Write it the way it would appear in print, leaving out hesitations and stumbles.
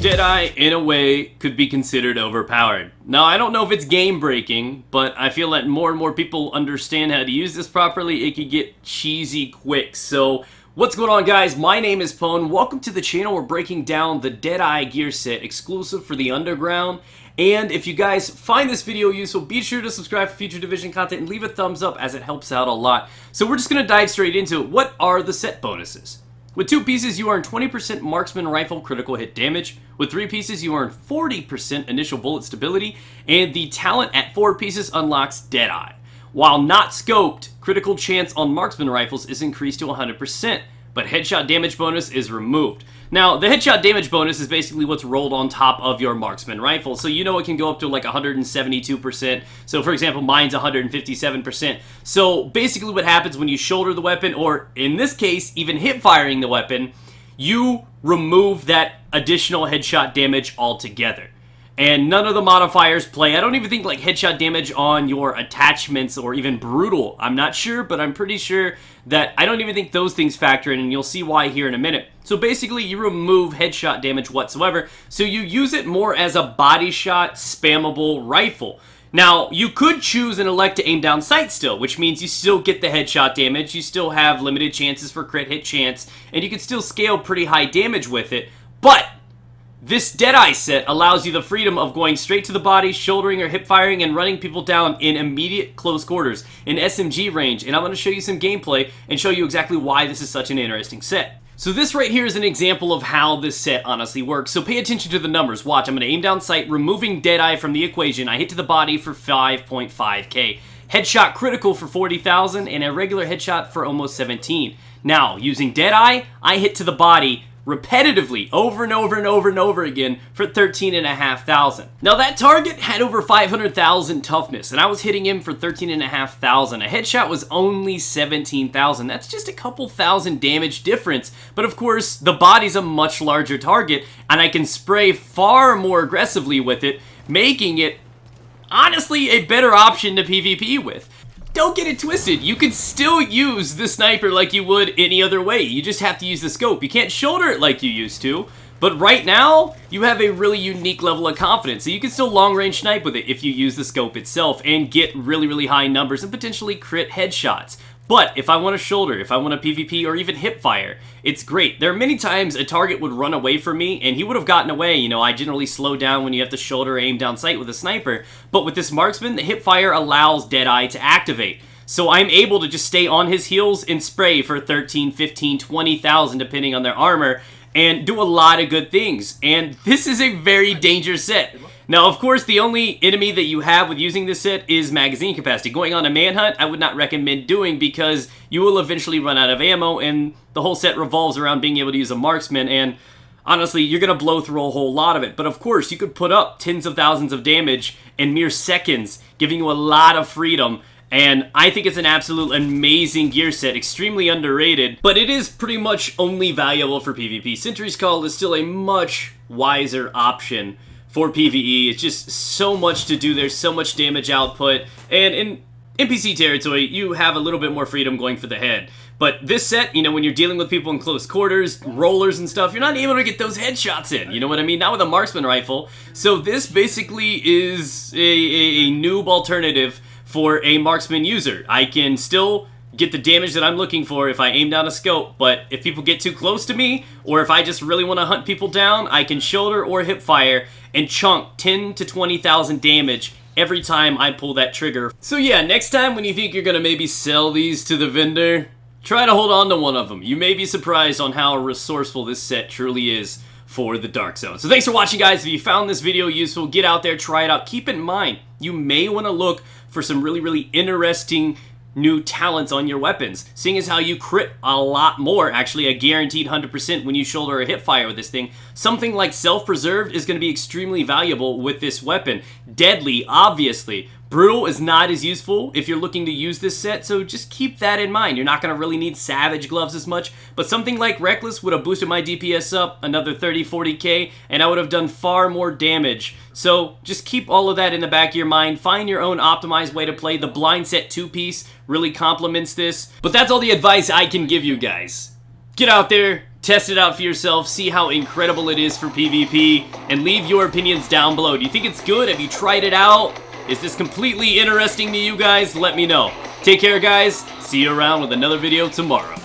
Deadeye, in a way, could be considered overpowered. Now, I don't know if it's game-breaking, but I feel that more and more people understand how to use this properly. It could get cheesy quick. So, what's going on, guys? My name is Pone. Welcome to the channel. We're breaking down the Deadeye Gear Set, exclusive for the Underground. And if you guys find this video useful, be sure to subscribe for future Division content and leave a thumbs up as it helps out a lot. So we're just going to dive straight into it. What are the set bonuses? With 2 pieces, you earn 20% marksman rifle critical hit damage. With 3 pieces, you earn 40% initial bullet stability. And the talent at 4 pieces unlocks Deadeye. While not scoped, critical chance on marksman rifles is increased to 100%, but headshot damage bonus is removed. Now, the headshot damage bonus is basically what's rolled on top of your marksman rifle, so you know it can go up to like 172%. So for example, mine's 157%. So basically what happens when you shoulder the weapon, or in this case, even hip firing the weapon, you remove that additional headshot damage altogether. And none of the modifiers play. I don't even think like headshot damage on your attachments or even brutal. I'm not sure, but I'm pretty sure that I don't even think those things factor in, and you'll see why here in a minute. So basically, you remove headshot damage whatsoever, so you use it more as a body shot, spammable rifle. Now, you could choose and elect to aim down sight still, which means you still get the headshot damage, you still have limited chances for crit hit chance, and you can still scale pretty high damage with it, but this Deadeye set allows you the freedom of going straight to the body, shouldering or hip firing, and running people down in immediate close quarters, in SMG range, and I'm going to show you some gameplay and show you exactly why this is such an interesting set. So this right here is an example of how this set honestly works, so pay attention to the numbers. Watch, I'm going to aim down sight, removing Deadeye from the equation. I hit to the body for 5.5k. Headshot critical for 40,000, and a regular headshot for almost 17. Now, using Deadeye, I hit to the body repetitively, over and over and over and over again for 13,500. Now that target had over 500,000 toughness, and I was hitting him for 13,500. A headshot was only 17,000. That's just a couple thousand damage difference, but of course the body's a much larger target, and I can spray far more aggressively with it, making it honestly a better option to PvP with. Don't get it twisted, you can still use the sniper like you would any other way. You just have to use the scope. You can't shoulder it like you used to, but right now, you have a really unique level of confidence. So you can still long-range snipe with it if you use the scope itself and get really, really high numbers and potentially crit headshots. But if I want to shoulder, if I want to PvP or even hip fire, it's great. There are many times a target would run away from me, and he would have gotten away. You know, I generally slow down when you have to shoulder or aim down sight with a sniper. But with this marksman, the hip fire allows Deadeye to activate. So I'm able to just stay on his heels and spray for 13, 15, 20,000 depending on their armor, and do a lot of good things. And this is a very dangerous set. Now, of course, the only enemy that you have with using this set is magazine capacity. Going on a manhunt, I would not recommend doing because you will eventually run out of ammo, and the whole set revolves around being able to use a marksman, and honestly, you're going to blow through a whole lot of it. But of course, you could put up tens of thousands of damage in mere seconds, giving you a lot of freedom. And I think it's an absolute amazing gear set, extremely underrated, but it is pretty much only valuable for PvP. Sentry's Call is still a much wiser option for PvE. It's just so much to do, there's so much damage output, and in NPC territory, you have a little bit more freedom going for the head. But this set, you know, when you're dealing with people in close quarters, rollers and stuff, you're not able to get those headshots in, you know what I mean? Not with a marksman rifle. So this basically is a noob alternative for a marksman user. I can still get the damage that I'm looking for if I aim down a scope, but if people get too close to me, or if I just really want to hunt people down, I can shoulder or hip fire and chunk 10 to 20,000 damage every time I pull that trigger. So yeah, next time when you think you're gonna maybe sell these to the vendor, try to hold on to one of them. You may be surprised on how resourceful this set truly is for the Dark Zone. So thanks for watching, guys. If you found this video useful, get out there, try it out. Keep in mind, you may want to look for some really, really interesting new talents on your weapons, seeing as how you crit a lot more, actually a guaranteed 100% when you shoulder a hip fire with this thing. Something like Self-Preserved is going to be extremely valuable with this weapon. Deadly, obviously. Brutal is not as useful if you're looking to use this set, so just keep that in mind. You're not going to really need Savage Gloves as much, but something like Reckless would have boosted my DPS up another 30-40k, and I would have done far more damage. So just keep all of that in the back of your mind. Find your own optimized way to play. The Blind Set 2-piece really complements this, but that's all the advice I can give you guys. Get out there, Test it out for yourself, see how incredible it is for PvP, and leave your opinions down below. Do you think it's good? Have you tried it out? Is this completely interesting to you guys? Let me know. Take care, guys. See you around with another video tomorrow.